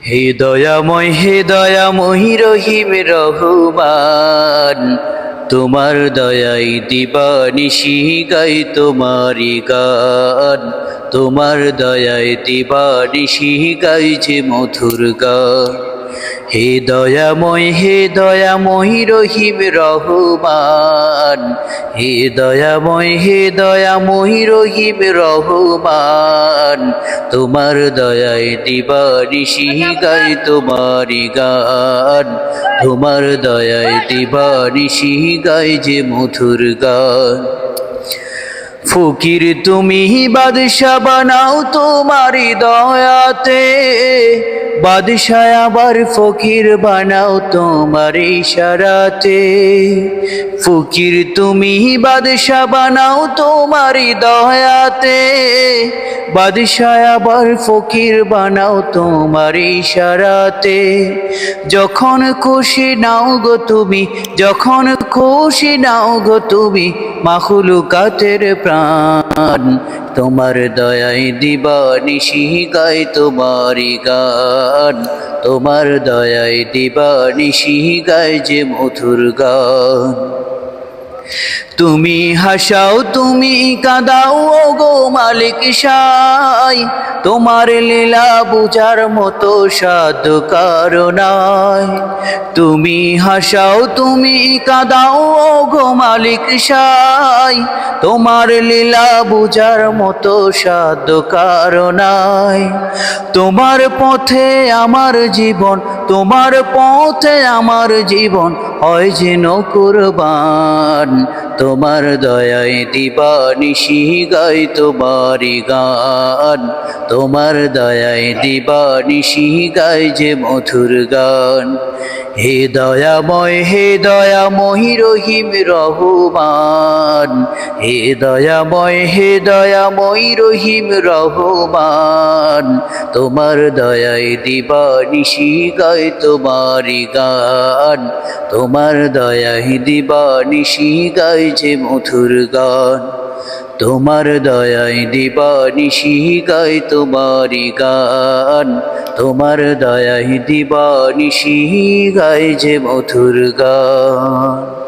হে দয়াময়, হে দয়াময় রহিম রহমান, তোমার দয়াই দিবানিশি গাই তোমারি গান। তোমার দয়াই দিবানিশি গাই যে মধুর গান। হে দয়াময়, হে দয়াময় রহিম রহমান, হে দয়াময়, হে দয়াময় রহিম রহমান, তোমার দয়ায় দিবানিশি গাই তোমারি গান। তোমার দয়ায় দিবানিশি গাই যে মধুর গান। ফকির তুমি বাদশা বানাও তোমারি দয়াতে, বাদশাহ আবার ফকির বানাও তোমার ইশারাতে। ফকির তুমি বাদশা বানাও তোমারি দয়াতে, বাদশাহ আবার ফকির বানাও তোমার ইশারাতে। যখন খুশি নাও গো তুমি, যখন খুশি নাও গো তুমি মাখলুকাতের প্রাণ। তোমার দয়ায় দিবানিশি গাই তোমারি গান। তোমার দয়ায় দিবানিশি গাই যে মধুর গান। তুমি হাসাও তুমি কাঁদাও ও গো মালিক সাই, তোমার লীলা বুঝার মতো সাধ্য কারো নাই। তুমি হাসাও তুমি কাঁদাও ও গো মালিক সাই, তোমার লীলা বুঝার মতো সাধ্য কারো নাই। তোমার পথে আমার জীবন, তোমার পথে আমার জীবন হয় যেন কুরবান। তোমার দয়ায় দিবানিশি গাই তোমারি গান। তোমার দয়ায় দিবানিশি গাই যে মধুর গান। হে দয়াময়, হে দয়াময় রহিম রহমান, হে দয়াময়, হে দয়াময় রহিম রহমান, তোমার দয়ায় দিবানিশি গাই তোমারি গান। তোমার দয়ায় দিবানিশি গাই যে মধুর গান। তোমার দয়ায় দিবানিশি গাই তোমারি গান। তোমার দয়ায় দিবানিশি গাই যে মধুর গান।